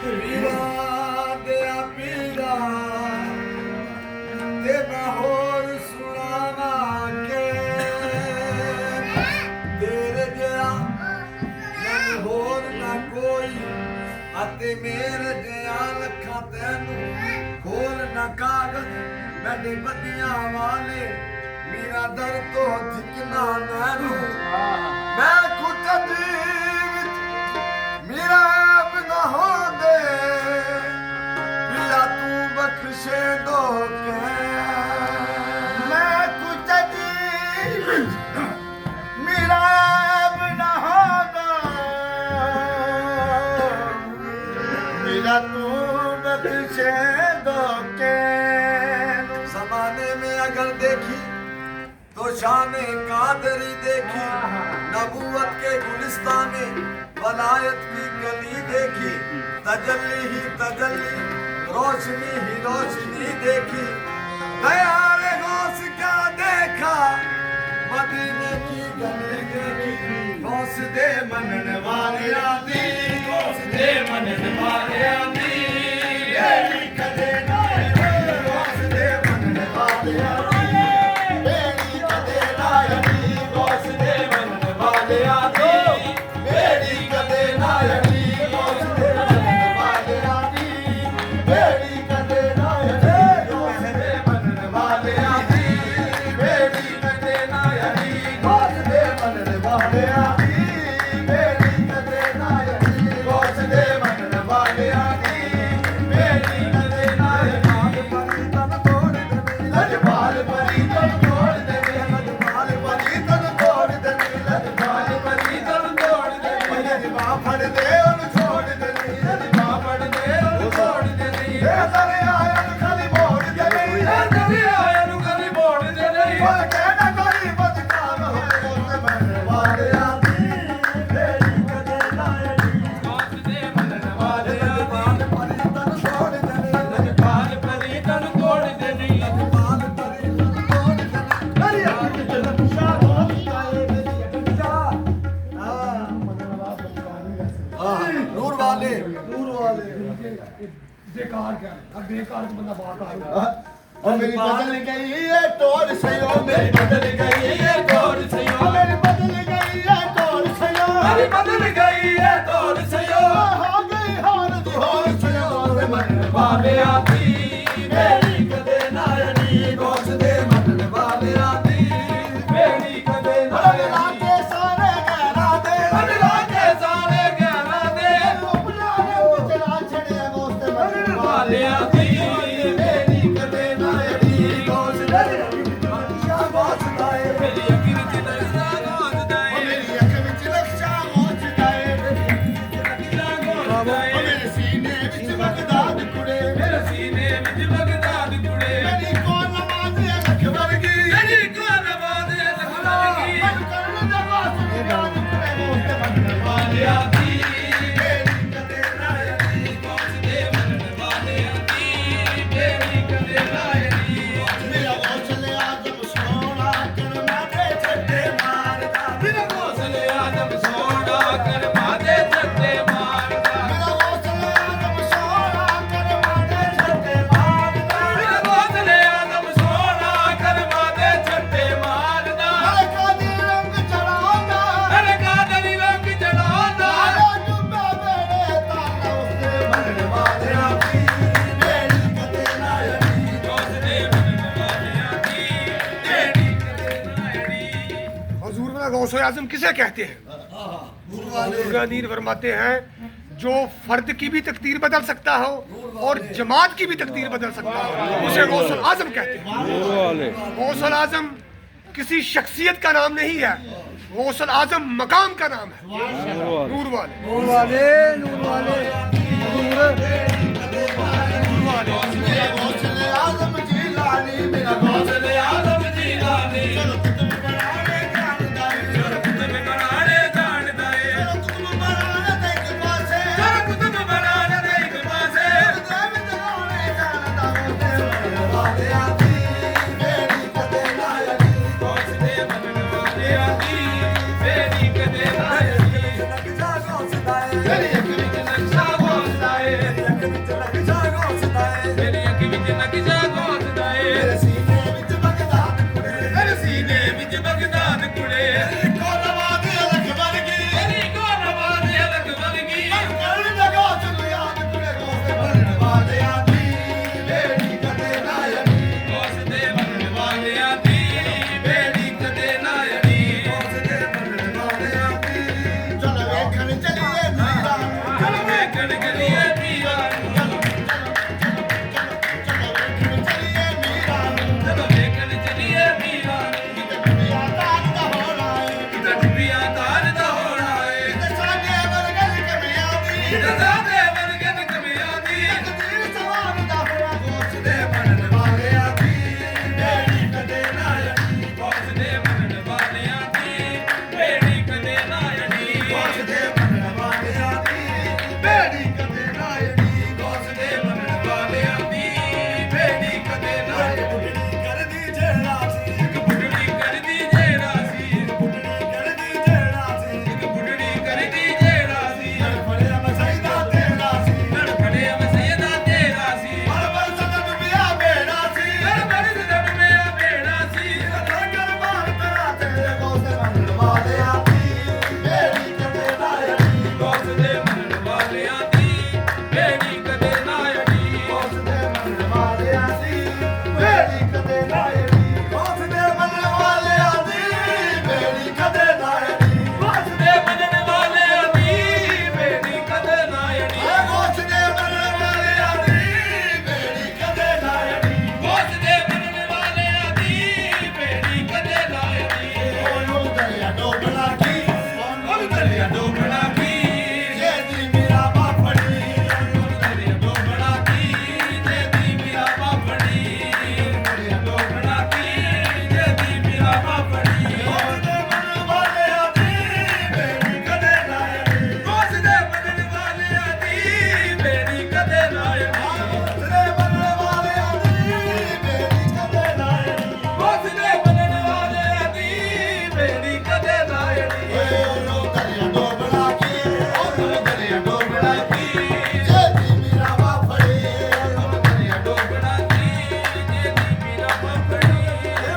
ਪੀਰਾਂ ਦੇ ਪੀਰਾਂ ਤੇ ਮੈਂ ਹੋਰ ਸੁਣਾਵਾਂ ਕੇ ਤੇਰੇ ਜਿਹਾ ਮੈਨੂੰ ਹੋਰ ਨਾ ਕੋਈ ਅਤੇ ਮੇਰੇ ਜਿਹਾ ਲੱਖਾਂ ਤੈਨੂੰ ਖੋਲ ਨਾ ਕਾਗਜ਼ ਮੈਨੇ ਬੱਦੀਆਂ ਵਾਲੇ ਮੇਰਾ ਦਰ ਤੋਂ ਠਿਕਣਾ ਮੈਨੂੰ ਮੈਂ ਖੁਦ ਵਿੱਚ ਮੇਰਾ ਬਿਨਾ ਹੋਂਦੇ ਮੇਰਾ ਤੂੰ ਬਖਸ਼ੇ ਦੋ ਕੇ ਮੈਂ ਖੁਦ ਵਿੱਚ ਮੇਰਾ ਬਿਨਾ ਹੋਂਦਾ मेरा तू बख्शे दो के जमाने में अगर देखी तो शान कादरी देखी नबूवत के गुलिस्तान में वलायत की गली देखी तजल्ली ही तजल्ली रोशनी ही रोशनी देखी दयाल गौस क्या देखा मदीने की गली देखी गौस दे मनन वाले आदि गौस दे मनन वाले आदि बेड़ी कदे ना गौस दे मनन वाले आदि बेड़ी कदे ना गौस दे मनन वाले आदि बेड़ी कदे ना गौस दे मनन वाले आदि बेड़ी कदे ना गौस दे मनन वाले आदि बेड़ी कदे ना गौस दे मनन वाले आदि बेड़ी कदे ना गौस दे मनन वाले आदि बेड़ी कदे ना लजपाल परी तन तोड़ दे लजपाल परी तन तोड़ दे लजपाल परी तन तोड़ दे लजपा फड़ दे उन छोड़ दे लजपा फड़ दे उन छोड़ दे तेरे आया नु खाली मोड़ दे तेरे आया नु खाली मोड़ दे बोल कहना कोई बदकाम होए उस मन वाले आदि बेड़ी कदे लायनी गौस दे मनन वाले लजपाल परी तन तोड़ दे लजपाल परी तन तोड़ दे लजपाल परी तन तोड़ दे मेरी आंख च लक्षा बहुत आए मेरी लक्षा नूर वाले बेकार क्या है? अब बेकार तो बंदा बात आएगा। और मेरी बदल गई ये टोर सयो मेरी बदल गई ये टोर सयो मेरी बदल गई ये टोर सयो मेरी बदल गई ये टोर सयो हो गई हार दी होर सयो ते मन वाले आती मेरी कदे नायनी गौस दे मन वाले आती मेरी कदे नायनी के सारे गहरा दे अल्लाह के सारे गहरा दे अपना रंग चला छड़े गौस दे मन वाले आती मेरी कदे नायनी गौस दे शाह गौस दाए मेरी अखिर च नक्शा गौस दाए मेरी अखिर च नक्शा गौस दाए मेरे सीने विच बगदाद कुड़े मेरे सीने विच बगदाद कुड़े मेरी कौन नमाज़ लख वर्गी मेरी कौन नमाज़ लख वर्गी मन करन दा वास्ते गान कुड़े मोस्ते मन वाले आती मेरी कदे नायनी गौस दे मन वाले आती मेरी कदे नायनी मेरा हौसले आदम सोना कर माथे छड्डे मारदा मेरा हौसले आदम सोना कर माथे छड्डे मारदा मेरा हौसले आदम सोना कर माथे छड्डे मारदा मेरा हौसले आदम सोना कर माथे छड्डे मारदा मलका दी रंग चढ़ांदा मलका दी रंग चढ़ांदा डुब्बे बेड़े ताला उसदे मन वाले आती बेड़ी कदे नायनी गौस दे मन वाले आती बेड़ी कदे नायनी हजूर में गौस आजम किसे कहते हैं? बुर्हानीन फरमाते हैं जो फर्द की भी तकदीर बदल सकता हो और जमात की भी तकदीर बदल सकता हो उसे गौसुल आजम कहते हैं। गौसुल आजम किसी शख्सियत का नाम नहीं है, गौसुल आजम मकाम का नाम है। नूर वाले नूर वाले नूर वाले मेरा गौसले आजम जिलानी मेरा गौसले आजम जिलानी चलो कुतुब बनाने जानदा है चलो कुतुब बनाने जानदा है चलो कुतुब बनाने दे एक पासे चलो कुतुब बनाने दे एक पासे देव जलाने जानदा है वाले आती मेरी कदे नायनी गौसले बनन वाले आती मेरी कदे नायनी नक्शा गौसदा है मेरी एक नक्शा ਰਜ਼ਾ ਦੇ ਵਰਗੇ ਨਕਮਿਆਂ ਦੀ ਤਕਦੀਰ ਸਵਾਰ ਦਾ ਹੋਇਆ ਗੌਸ ਦੇ ਬਣਨ ਵਾਲਿਆਂ ਦੀ ਬੇੜੀ ਕਦੇ ਨਾ ਅੜੀ ਗੌਸ ਦੇ ਬਣਨ ਵਾਲਿਆਂ ਦੀ ਬੇੜੀ ਕਦੇ ਨਾ ਅੜੀ ਗੌਸ ਦੇ ਬਣਨ ਵਾਲਿਆਂ ਦੀ ਬੇੜੀ ਕਦੇ ਨਾ ਅੜੀ ਗੌਸ ਦੇ ਬਣਨ ਵਾਲਿਆਂ ਦੀ ਬੇੜੀ ਕਦੇ ਨਾ ਅੜੀ ਬੁੱਢੜੀ ਕਰਦੀ ਜਿਹੜਾ ਸੀ ਇੱਕ ਬੁੱਢੜੀ ਕਰਦੀ ਜਿਹੜਾ ਸੀ ਇੱਕ ਬੁੱਢੜੀ ਕਰਦੀ ਜਿਹੜਾ ਸੀ ਇੱਕ ਬੁੱਢੜੀ ਕਰਦੀ ਜਿਹੜਾ ਸੀ ਲੜ ਫੜਿਆ ਮਸੈਦਾ ਤੇਰਾ ਸੀ ਲੜ ਫੜਿਆ ਮਸੈਦਾ ਤੇਰਾ ਸੀ ਹਰ ਵਰਸ ਡੁੱਬਿਆ ਬੇੜਾ ਸੀ ਹਰ ਵਰਸ ਡੁੱਬਿਆ ਬੇੜਾ ਸੀ ਲੰਗਰ ਮਾਰ ਤੇਰਾ ਤੇਰੇ ਗੌਸ ਦੇ ਬਣਨ ਵਾਲਿਆਂ ਦੀ ਬੇੜੀ ਕਦੇ ਨਾ ਅੜੀ ਗੌਸ ਦੇ ਬਣਨ ਵਾਲਿਆਂ ਦੀ ਬੇੜੀ ਕਦੇ ਨਾ ਅੜੀ ਗੌਸ ਦੇ ਬਣਨ ਵਾਲਿਆਂ ਦੀ ਬੇੜੀ ਕਦੇ ਨਾ ਅੜੀ ਗੌਸ ਦੇ ਬਣਨ ਵਾਲਿਆਂ ਦੀ ਬੇੜੀ ਕਦੇ ਨਾ ਅੜੀ ਗੌਸ ਦੇ ਬਣਨ ਵਾਲਿਆਂ ਦੀ ਬੇੜੀ ਕਦੇ ਨਾ ਅੜੀ ਗੌਸ ਦੇ ਬਣਨ ਵਾਲਿਆਂ ਦੀ ਬੇੜੀ ਕਦੇ ਨਾ ਅੜੀ ਗੌਸ ਦੇ ਬਣਨ ਵਾਲਿਆਂ ਦੀ ਬੇੜੀ ਕਦੇ ਨਾ ਅੜੀ ਉਹਨੂੰ ਦਰਿਆ ਡੋਬਣਾ ਕੀ ਉਹਨੂੰ ਦਰਿਆ ਡੋਬਣਾ ਕੀ ਜੇ ਦੀ ਮੇਰਾ ਬਾਪੜੀ ਉਹਨੂੰ ਦਰਿਆ ਡੋਬਣਾ ਕੀ ਜੇ ਦੀ ਮੇਰਾ ਬਾਪੜੀ ਦਰਿਆ ਡੋਬਣਾ ਕੀ ਜੇ ਦੀ ਮੇਰਾ ਬਾਪੜੀ ਗੌਸ ਦੇ ਬਣਨ ਵਾਲਿਆਂ ਦੀ ਬੇੜੀ ਕਦੇ ਨਾ ਅੜੀ ਗੌਸ ਦੇ ਬਣਨ ਵਾਲਿਆਂ ਦੀ ਬੇੜੀ ਕਦੇ ਨਾ ਅੜੀ ਗੌਸ ਦੇ ਬਣਨ ਵਾਲਿਆਂ ਦੀ ਬੇੜੀ ਕਦੇ ਨਾ ਅੜੀ ਗੌਸ ਦੇ ਬਣਨ ਵਾਲਿਆਂ ਦੀ ਬੇੜੀ ਕਦੇ ਨਾ ਅੜੀ ਉਹਨੂੰ ਦਰਿਆ ਡੋਬਣਾ ਕੀ ਉਹਨੂੰ ਦਰਿਆ ਡੋਬਣਾ ਕੀ ਜੇ ਦੀ ਮੇਰਾ ਬਾਪੜੀ ਉਹਨੂੰ ਦਰਿਆ ਡੋਬਣਾ ਕੀ ਜੇ ਦੀ ਮੇਰਾ ਬਾਪੜੀ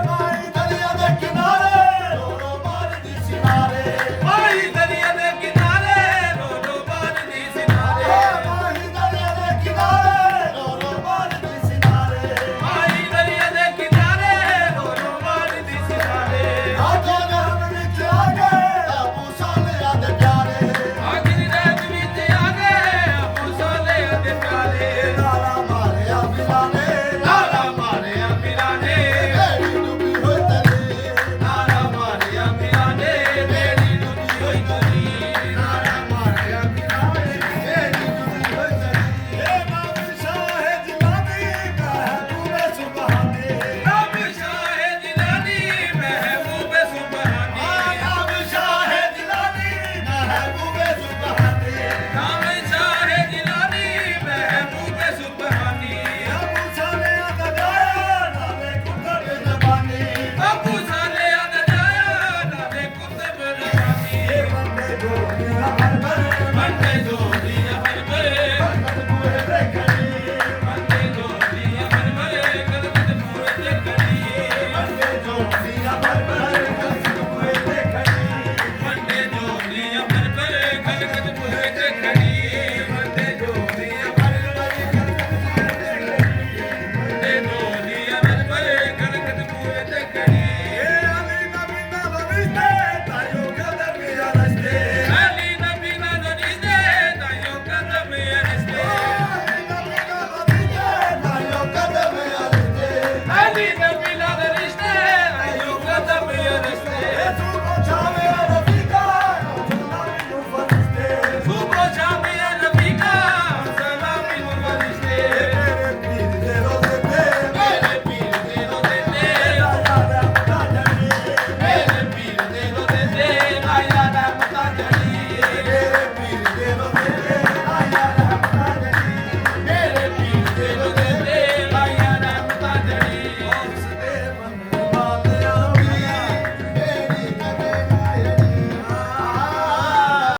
ਮਾਈ ਦਰਿਆ ਦੇ ਕਿਨਾਰੇ ਰੋੜੋ ਮਾਰਦੀ ਸਿਨਾਰੇ ਮਾਈ ਦਰਿਆ ਦੇ ਕਿਨਾਰੇ ਰੋੜੋ ਮਾਰਦੀ ਸਿਨਾਰੇ ਮਾਈ ਦਰਿਆ ਦੇ ਕਿਨਾਰੇ ਰੋੜੋ ਮਾਰਦੀ ਸਿਨਾਰੇ ਮਾਈ ਦਰਿਆ ਦੇ ਕਿਨਾਰੇ ਰੋੜੋ ਮਾਰਦੀ ਸਿਨਾਰੇ ਆਜੋ ਜਹਨ ਵਿੱਚ ਆ ਗਏ ਆਪੂ ਸਾਲਿਆਂ ਦੇ ਪਿਆਰੇ ਆਖਿਰ ਰਾਤ ਵਿੱਚ ਆ ਗਏ ਆਪੂ ਸਾਲਿਆਂ ਦੇ ਪਿਆਰੇ ਨਾਰਾ ਮਾਰਿਆ ਫਿਰਾਨੇ ਨਾਰਾ ਮਾਰਿਆ ਫਿਰਾਨੇ ਬੇੜੀ ਡੁੱਬੀ ਹੋਈ ਤੇਰੀ ਨਾਰਾ ਮਾਰਿਆ ਫਿਰਾਨੇ ਬੇੜੀ ਡੁੱਬੀ ਹੋਈ ਤੇਰੀ ਨਾਰਾ ਮਾਰਿਆ ਫਿਰਾਨੇ ਬੇੜੀ ਡੁੱਬੀ ਹੋਈ ਤੇਰੀ ਏ ਬਾਬੂ ਸ਼ਾਹ ਜਿਲਾਨੀ ਮਹਿਬੂਬੇ ਸੁਬਹਾਨੀ ਬਾਬੂ ਸ਼ਾਹ ਜਿਲਾਨੀ ਮਹਿਬੂਬੇ ਸੁਬਹਾਨੀ ਬਾਬੂ ਸ਼ਾਹ ਜਿਲਾਨੀ ਮਹਿਬੂਬੇ ਸੁਬਹਾਨੀ ਬਾਬੂ ਸ਼ਾਹ ਜਿਲਾਨੀ ਮਹਿਬੂਬੇ ਸੁਬਹਾਨੀ ਬਾਬੂ ਸਾਲਿਆਂ ਦਾ ਜਾਇਆ ਨਾਲੇ ਕੁੱਤਬ ਜ਼ਬਾਨੀ ਬਾਬੂ ਸਾਲਿਆਂ ਦਾ ਜਾਇਆ ਨਾਲੇ ਕੁੱਤਬ ਜ਼ਬਾਨੀ ਬੰਦੇ ਜੋਗੀਆਂ ਹਰ ਭਰ ਬੰਦੇ ਜੋਗੀਆਂ ਹਰ ਭਰ ਕਦ ਪੂਰੇ ਤੇ ਕਰੀ ਬੰਦੇ ਜੋਗੀਆਂ ਹਰ ਭਰ ਕਦ ਪੂਰੇ ਤੇ ਕਰੀ ਬੰਦੇ ਜੋਗੀਆਂ ਹਰ ਭਰ ਕਦ ਪੂਰੇ ਤੇ ਕਰੀ ਬੰਦੇ ਜੋਗੀਆਂ ਹਰ ਭਰ ਕਦ ਪੂਰੇ ਤੇ ਕਰੀ ਬੰਦੇ ਜੋਗੀਆਂ ਹਰ ਭਰ ਬੰਦੇ ਜੋਗੀਆਂ ਹਰ ਭਰ ਕਦ ਪੂਰੇ ਤੇ ਕਰੀ ਏ ਅਲੀ ਨਬੀ ਨਾ ਰਸਤੇ ਤਾਇਓ ਕਦਮ ਯਾ ਰਸਤੇ ਅਲੀ ਨਬੀ ਨਾ ਰਸਤੇ ਤਾਇਓ ਕਦਮ ਯਾ ਰਸਤੇ ਅਲੀ ਨਬੀ ਨਾ ਰਸਤੇ ਤਾਇਓ ਕਦਮ ਯਾ ਰਸਤੇ ਤੂੰ ਪਹੁੰਚਾਵੇ ਰਫੀਕਾ ਸਲਾਮੀ ਨੂੰ ਫਰਿਸ਼ਤੇ ਤੂੰ ਪਹੁੰਚਾਵੇ ਰਫੀਕਾ ਸਲਾਮੀ ਨੂੰ ਫਰਿਸ਼ਤੇ ਮੇਰੇ ਪੀਰ ਦੇ ਰੋਜ਼ੇ ਤੇ ਮੇਰੇ ਪੀਰ ਦੇ ਰੋਜ਼ੇ ਤੇ ਲਾਇਆ ਦਾ ਪਤਾ ਜਣੀ ਮੇਰੇ ਪੀਰ ਦੇ ਰੋਜ਼ੇ ਤੇ ਲਾਇਆ ਦਾ ਪਤਾ ਜਣੀ ਮੇਰੇ ਪੀਰ ਦੇ ਰੋਜ਼ੇ ਤੇ